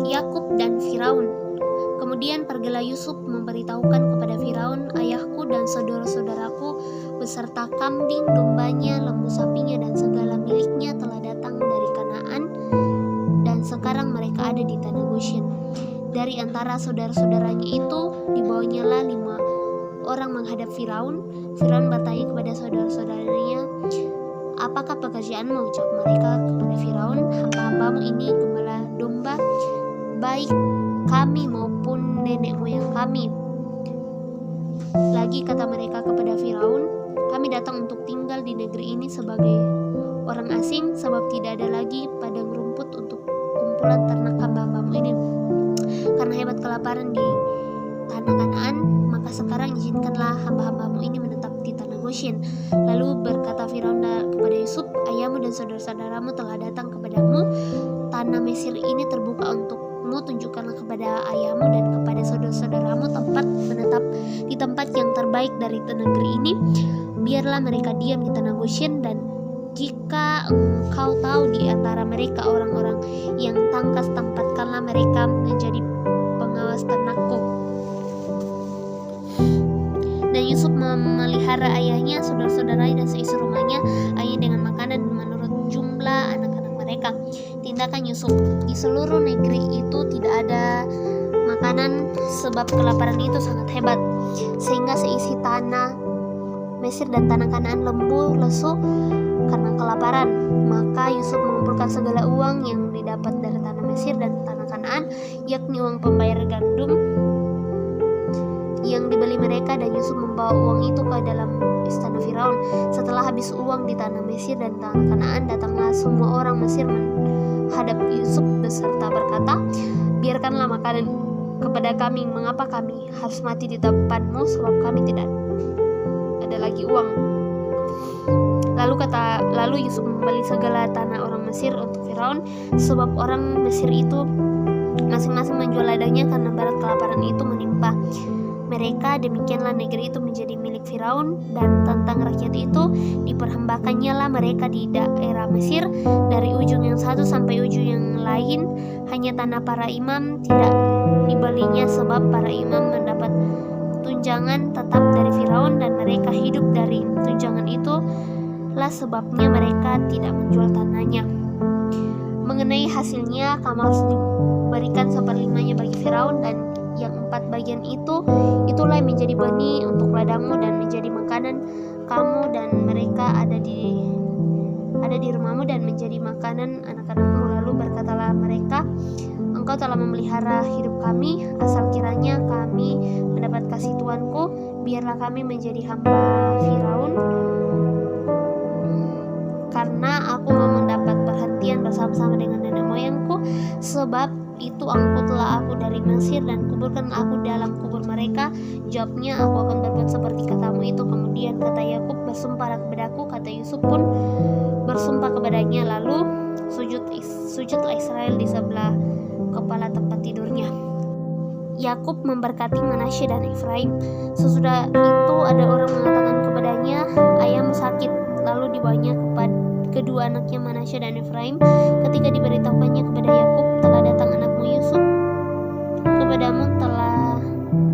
Yakub dan Firaun. Kemudian pergilah Yusuf memberitahukan kepada Firaun, ayahku dan saudara-saudaraku beserta kambing, dombanya, lembu sapinya dan segala miliknya telah datang dari Kanaan, dan sekarang mereka ada di tanah Goshen. Dari antara saudara-saudaranya itu dibawanyalah 5 orang menghadap Firaun. Firaun bertanya kepada saudara-saudaranya, apakah pekerjaanmu? Jawab mereka kepada Firaun, hamba-hambamu ini gembala domba, baik kami maupun nenek moyang kami. Lagi kata mereka kepada Firaun, kami datang untuk tinggal di negeri ini sebagai orang asing, sebab tidak ada lagi padang rumput untuk kumpulan ternak hamba-hambamu ini. Karena hebat kelaparan di tanah Kanaan, maka sekarang izinkanlah hamba-hambamu ini menetap di tanah Goshen. Lalu berkata Firaun kepada Yusuf, ayahmu dan saudara-saudaramu telah datang kepadamu, tanah Mesir ini terbuka untukmu, tunjukkanlah kepada ayahmu dan kepada saudara-saudaramu tempat menetap di tempat yang terbaik dari negeri ini. Biarlah mereka diam di tanah Goshen, dan jika engkau tahu di antara mereka orang-orang yang tangkas, tempatkanlah mereka menjadi pengawas ternakku. Dan Yusuf memelihara ayahnya, saudara-saudaranya dan seisi rumahnya, ayahnya dengan makanan menurut jumlah anak-anak mereka. Tindakan Yusuf, di seluruh negeri itu tidak ada makanan sebab kelaparan itu sangat hebat, sehingga seisi tanah Mesir dan tanah Kanaan lembu lesu karena kelaparan. Maka Yusuf mengumpulkan segala uang yang didapat dari tanah Mesir dan tanah Kanaan, yakni uang pembayar gandum yang dibeli mereka, dan Yusuf membawa uang itu ke dalam istana Firaun. Setelah habis uang di tanah Mesir dan tanah Kanaan, datanglah semua orang Mesir menghadap Yusuf beserta berkata, biarkanlah makanan kepada kami, mengapa kami harus mati di depanmu, sebab kami tidak ada lagi uang. Lalu Yusuf membeli segala tanah orang Mesir untuk Firaun, sebab orang Mesir itu masing-masing menjual ladangnya karena berat kelaparan itu menimpa mereka. Demikianlah negeri itu menjadi milik Firaun, dan tentang rakyat itu diperhambakannya lah mereka di daerah Mesir, dari ujung yang satu sampai ujung yang lain. Hanya tanah para imam tidak dibelinya, sebab para imam mendapat tunjangan tetap dari Firaun, dan mereka hidup dari tunjangan itu lah sebabnya mereka tidak menjual tanahnya. Mengenai hasilnya, kamu harus diberikan 1/5 bagi Firaun, dan yang 4 bagian itulah yang menjadi benih untuk ladangmu dan menjadi makanan kamu dan mereka ada di rumahmu dan menjadi makanan anak-anakmu. Lalu berkatalah mereka, engkau telah memelihara hidup kami, asal kiranya kami mendapat kasih Tuanku, biarlah kami menjadi hamba Firaun, karena aku mau mendapat perhentian bersama-sama dengan nenek moyangku. Sebab itu angkutlah aku dari Mesir dan kuburkan aku dalam kubur mereka. Jawabnya, aku akan berbuat seperti katamu itu. Kemudian kata Yakub, bersumpahlah kepadaku. Kata Yusuf pun bersumpah kepadanya. Lalu sujudlah Israel di sebelah kepala tempat tidurnya. Yakub memberkati Manasye dan Efraim. Sesudah itu ada orang mengatakan kepadanya, ayahmu sakit. Lalu dibawanya kedua anaknya Manasye dan Efraim. Ketika diberitahukannya kepada Yakub, telah datang anakmu Yusuf kepadamu,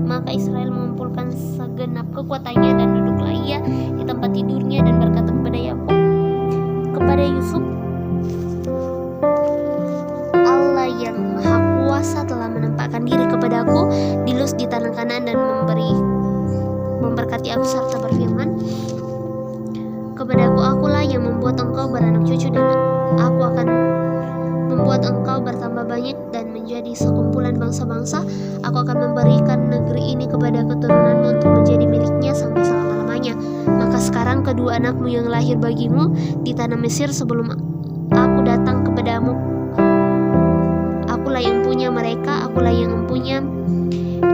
maka Israel mengumpulkan segenap kekuatannya dan duduklah ia di tempat tidurnya dan berkata kepada Yakub, kepada Yusuf, Allah yang Maha Kuasa telah menampakkan diri kepadaku di Luz di tanah Kanaan dan memberkati aku serta berfirman kepadaku, akulah yang membuat engkau beranak cucu, dan aku akan membuat engkau bertambah banyak dan menjadi sekumpulan bangsa-bangsa. Aku akan memberikan negeri ini kepada keturunanmu untuk menjadi miliknya sampai selama-lamanya. Maka sekarang kedua anakmu yang lahir bagimu di tanah Mesir sebelum aku datang kepadamu, akulah yang punya mereka, akulah yang mempunyai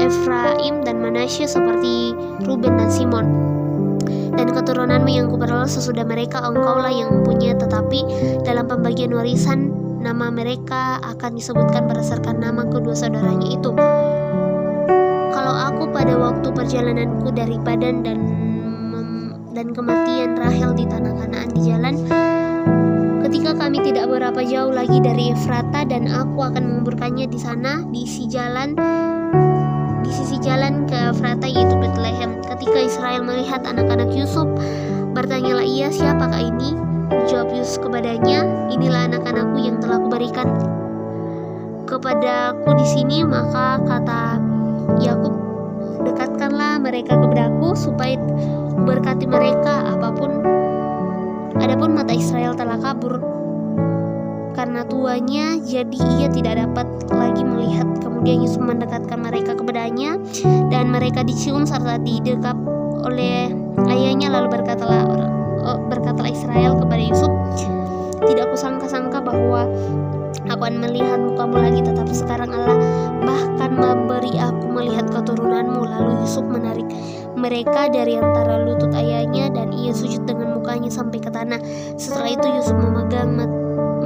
Efraim dan Manasye seperti Ruben dan Simon. Dan keturunanmu yang kuperoleh sesudah mereka, engkaulah yang mempunyai, tetapi dalam pembagian warisan nama mereka akan disebutkan berdasarkan nama kedua saudaranya itu. Kalau aku pada waktu perjalananku dari Padan dan kematian Rahel di tanah Kanaan di jalan, ketika kami tidak berapa jauh lagi dari Efrata, dan aku akan menguburkannya di sana, di sisi jalan ke Efrata, yaitu Bethlehem. Ketika Israel melihat anak-anak Yusuf, bertanyalah ia, siapakah ini? Jawab Yusuf kepadanya, inilah anak-anakku yang telah kuberikan kepadaku di sini. Maka kata Yakub, dekatkanlah mereka kepadaku supaya berkati mereka. Adapun mata Israel telah kabur karena tuanya, jadi ia tidak dapat lagi melihat. Kemudian Yusuf mendekatkan mereka kepadanya, dan mereka dicium serta didekap oleh ayahnya. Lalu berkatalah Israel kepada Yusuf, tidak kusangka-sangka bahwa aku akan melihat mukamu lagi, tetapi sekarang Allah bahkan memberi aku melihat keturunanmu. Lalu Yusuf menarik mereka dari antara lutut ayahnya, dan ia sujud dengan mukanya sampai ke tanah. Setelah itu Yusuf memegang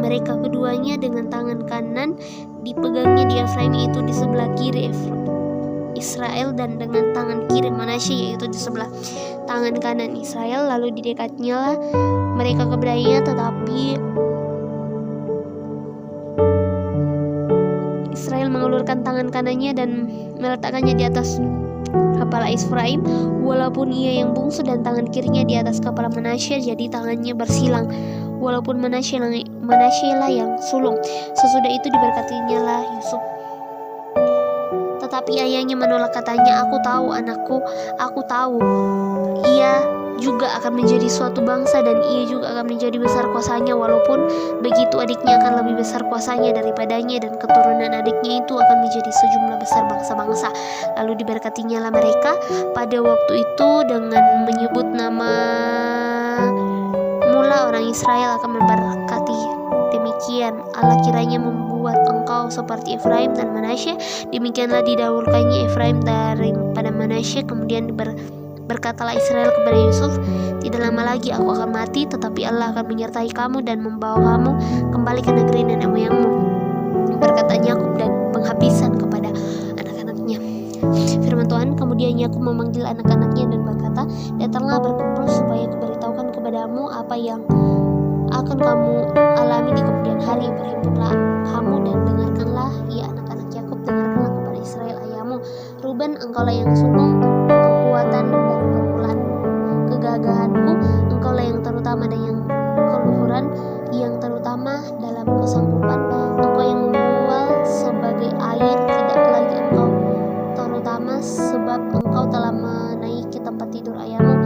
mereka keduanya dengan tangan kanan, dipegangnya di Efraim, yaitu di sebelah kiri Israel, dan dengan tangan kiri Manasye, yaitu di sebelah tangan kanan Israel. Lalu didekatnyalah mereka kepadanya, tetapi Israel mengulurkan tangan kanannya dan meletakkannya di atas kepala Efraim, walaupun ia yang bungsu, dan tangan kirinya di atas kepala Manasye, jadi tangannya bersilang, walaupun Manasye lah yang sulung. Sesudah itu diberkatinya lah Yusuf. Tetapi ayahnya menolak, katanya, aku tahu anakku, aku tahu ia juga akan menjadi suatu bangsa, dan ia juga akan menjadi besar kuasanya. Walaupun begitu, adiknya akan lebih besar kuasanya daripadanya, dan keturunan adiknya itu akan menjadi sejumlah besar bangsa-bangsa. Lalu diberkatinya lah mereka pada waktu itu dengan menyebut nama mula orang Israel akan memberkati. Demikian Allah kiranya membuat engkau seperti Efraim dan Manasye. Demikianlah didahulukannya Efraim daripada Manasye. Kemudian berkatalah Israel kepada Yusuf, tidak lama lagi aku akan mati, tetapi Allah akan menyertai kamu dan membawa kamu kembali ke negeri nenek moyangmu. Berkata Yakub dan penghabisan kepada anak-anaknya. Firman Tuhan, kemudian Yakub memanggil anak-anaknya dan berkata, datanglah berkumpul supaya kuberitahukan kepadamu apa yang akan kamu alami di kemudian hari. Berhimpunlah kamu dan dengarkanlah, ya anak-anak Yakub, dengarkanlah kepada Israel ayahmu. Ruben, engkaulah yang sukung kekuatan dan permulaan kegagahanku, engkaulah yang terutama dan yang keluhuran, yang terutama dalam kesanggupan. Engkau yang membual sebagai air, tidak lagi engkau terutama, sebab engkau telah menaiki tempat tidur ayahmu.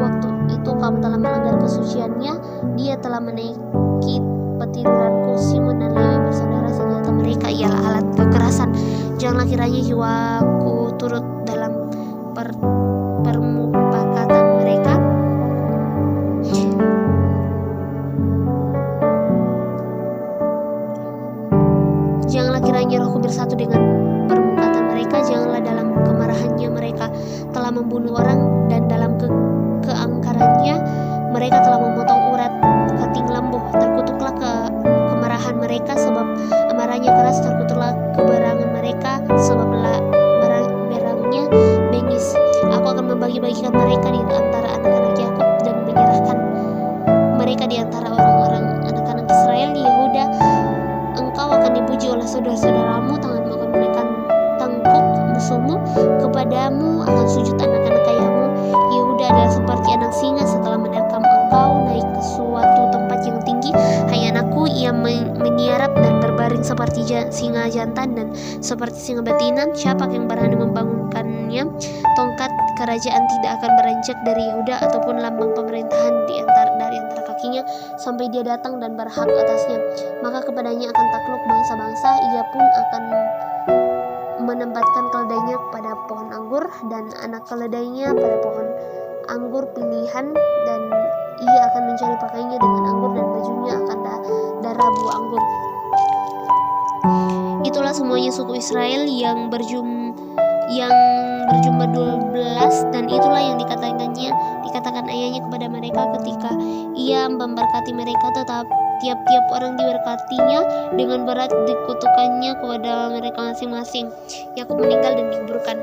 Waktu itu kamu telah melanggar kesuciannya. Dia telah menaiki petiduranku. Simon dan Lewi bersaudara, senjata mereka ialah alat kekerasan. Janganlah kiranya jiwaku turut dalam permupakatan mereka. Janganlah kiranya rohku bersatu dengan permupakatan mereka. Janganlah dalam kemarahannya mereka telah membunuh orang, dan dalam keangkarannya mereka telah memotong urat kating lembu. Terkutuklah kemarahan mereka, sebab amarahnya keras. Terkutuklah keberangan mereka, sebab berangnya bengis. Aku akan membagi-bagikan mereka di antara anak-anak Yakub, dan menyerahkan mereka di antara orang-orang anak-anak Israel. Yehuda, engkau akan dipuji oleh saudara-saudaramu, tanganmu akan menekan tangkuk musuhmu, kepadamu akan sujud anak-anak ayahmu. Yehuda adalah seperti anak singa setelah menerkam engkau naik ke suatu tempat yang tinggi. Hai anakku, ia meniarap dan berbaring seperti singa jantan dan seperti singa betina. Siapa yang berani membangunkannya? Tongkat kerajaan tidak akan beranjak dari Yehuda, ataupun lambang pemerintahan dari antara kakinya, sampai dia datang dan berhak atasnya. Maka kepadanya akan takluk bangsa-bangsa. Ia pun akan menempatkan keledainya pada pohon anggur, dan anak keledainya pada pohon anggur pilihan, dan ia akan mencari pakaiannya dengan anggur, dan bajunya akan darah buah anggur. Itulah semuanya suku Israel yang berjumlah 12, dan itulah yang dikatakan ayahnya kepada mereka ketika ia memberkati mereka. Tetap tiap-tiap orang diberkatinya, dengan berat dikutukannya kepada mereka masing-masing. Yakub meninggal dan dikuburkan.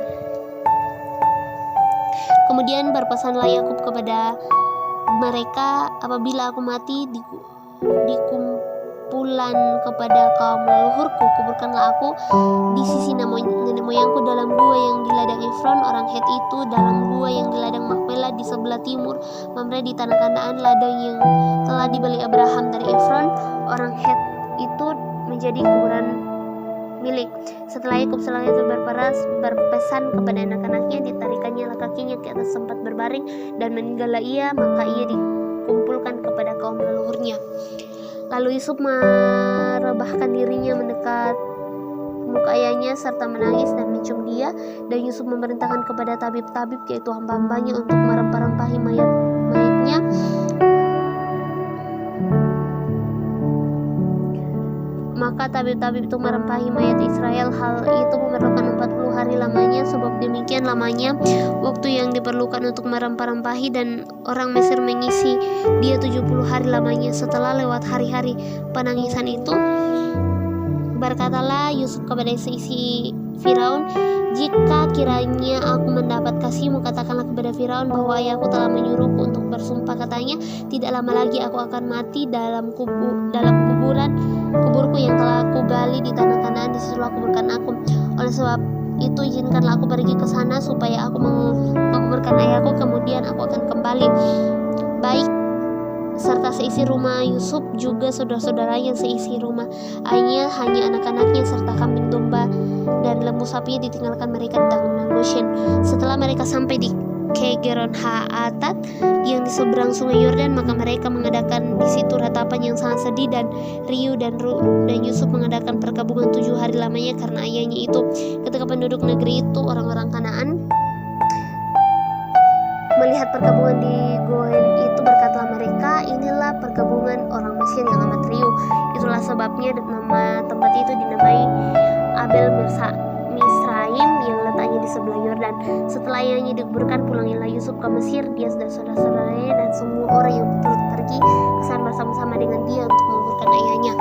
Kemudian berpesanlah Yakub kepada mereka, apabila aku mati, dikumpulkan kumpulan kepada kaum leluhurku, kuburkanlah aku di sisi nenek moyangku dalam gua yang di ladang Efron orang Het itu, dalam gua yang di ladang Makpela di sebelah timur Mamre di tanah Kanaan, ladang yang telah dibeli Abraham dari Efron orang Het itu menjadi kuburan milik. Setelah Yakub itu berpesan kepada anak-anaknya, ditarikannya kakinya ke atas tempat berbaring dan meninggallah ia, maka ia dikumpulkan kepada kaum leluhurnya. Lalu Yusuf merebahkan dirinya mendekat muka ayahnya serta menangis dan mencium dia, dan Yusuf memerintahkan kepada tabib-tabib yaitu hamba-hambanya untuk merempah-rempahi mayatnya. Maka tabib-tabib itu merempahi mayat Israel. Hal itu memerlukan 40 hari lamanya, sebab demikian lamanya waktu yang diperlukan untuk merempah-rempahi, dan orang Mesir mengisi dia 70 hari lamanya. Setelah lewat hari-hari penangisan itu, berkatalah Yusuf kepada seisi Firaun, jika kiranya aku mendapat kasihmu, katakanlah kepada Firaun bahwa ayahku telah menyuruhku untuk bersumpah. Katanya, tidak lama lagi aku akan mati dalam kuburku yang telah aku gali di tanah Kanaan, disitulah kuburkan aku. Oleh sebab itu izinkanlah aku pergi ke sana supaya aku menguburkan ayahku, kemudian aku akan kembali. Baik, serta seisi rumah Yusuf juga saudara-saudaranya seisi rumah ayahnya, hanya anak-anaknya serta kambing domba dan lembu sapinya ditinggalkan mereka di tanggungan Goshen. Setelah mereka sampai di Kegeron Haatat yang di seberang sungai Yordan, maka mereka mengadakan di situ ratapan yang sangat sedih dan riuh, dan Yusuf mengadakan perkabungan 7 hari lamanya karena ayahnya itu. Ketika penduduk negeri itu, orang-orang Kanaan, melihat perkabungan di Goen itu, berkatalah mereka, inilah perkabungan orang Mesir yang amat riuh. Itulah sebabnya nama tempat itu dinamai Abel Misraim yang letaknya di sebelah Yordan. Setelah ayahnya dikuburkan, pulangilah Yusuf ke Mesir, dia dan saudara-saudaranya dan semua orang yang turut pergi ke sana bersama-sama dengan dia untuk menguburkan ayahnya.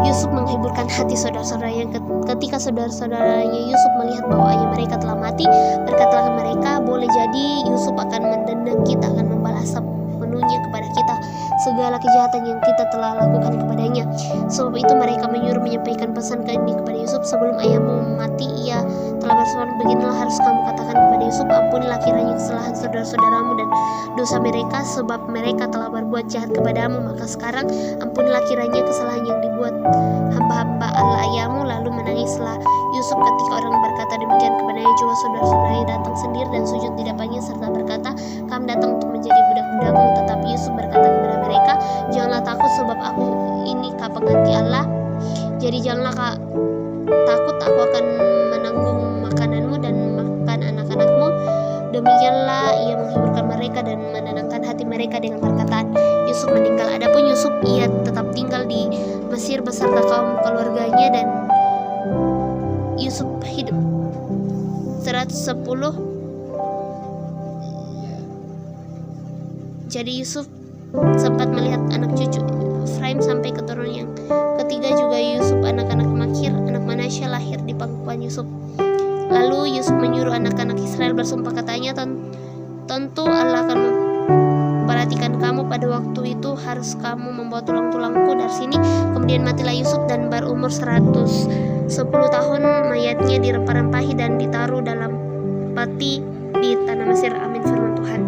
Yusuf menghiburkan hati saudara-saudaranya. Ketika saudara-saudaranya Yusuf melihat bahwa ayah mereka telah mati, berkatalah mereka, boleh jadi Yusuf akan mendendam kita, akan membalas sepenuhnya kepada kita segala kejahatan yang kita telah lakukan kepadanya. Sebab itu mereka menyuruh menyampaikan pesan ini kepada Yusuf, sebelum ayahmu mati ia telah bersuara, beginilah harus kamu katakan kepada Yusuf, ampunilah kiranya kesalahan saudara-saudaramu dan dosa mereka, sebab mereka telah berbuat jahat kepadamu. Maka sekarang ampunilah kiranya kesalahan yang dibuat hamba-hamba Allah ayahmu. Lalu menangislah Yusuf ketika orang berkata demikian kepadanya. Juga saudara-saudaranya datang sendiri dan sujud di depannya serta berkata, kami datang untuk menjadi budak-budakmu. Tetapi Yusuf berkata kepada mereka, janganlah takut, sebab aku ini pengganti Allah. Jadi janganlah takut, aku akan menanggung makananmu dan makan anak-anakmu. Demikianlah ia menghiburkan mereka dan menenangkan hati mereka dengan perkataan. Yusuf meninggal. Adapun Yusuf, ia tetap tinggal di Mesir beserta kaum keluarganya, dan Yusuf hidup 110. Jadi Yusuf sempat melihat anak cucu Efraim sampai keturunan yang ketiga juga Yusuf. Anak-anak Makir, anak Manasya lahir di pangkuan Yusuf. Lalu Yusuf menyuruh anak-anak Israel bersumpah, katanya, tentu Allah akan memperhatikan kamu. Pada waktu itu harus kamu membawa tulang-tulangku dari sini. Kemudian matilah Yusuf dan berumur 110 tahun. Mayatnya dirempah-rempahi dan ditaruh dalam peti di tanah Mesir. Amin firman Tuhan.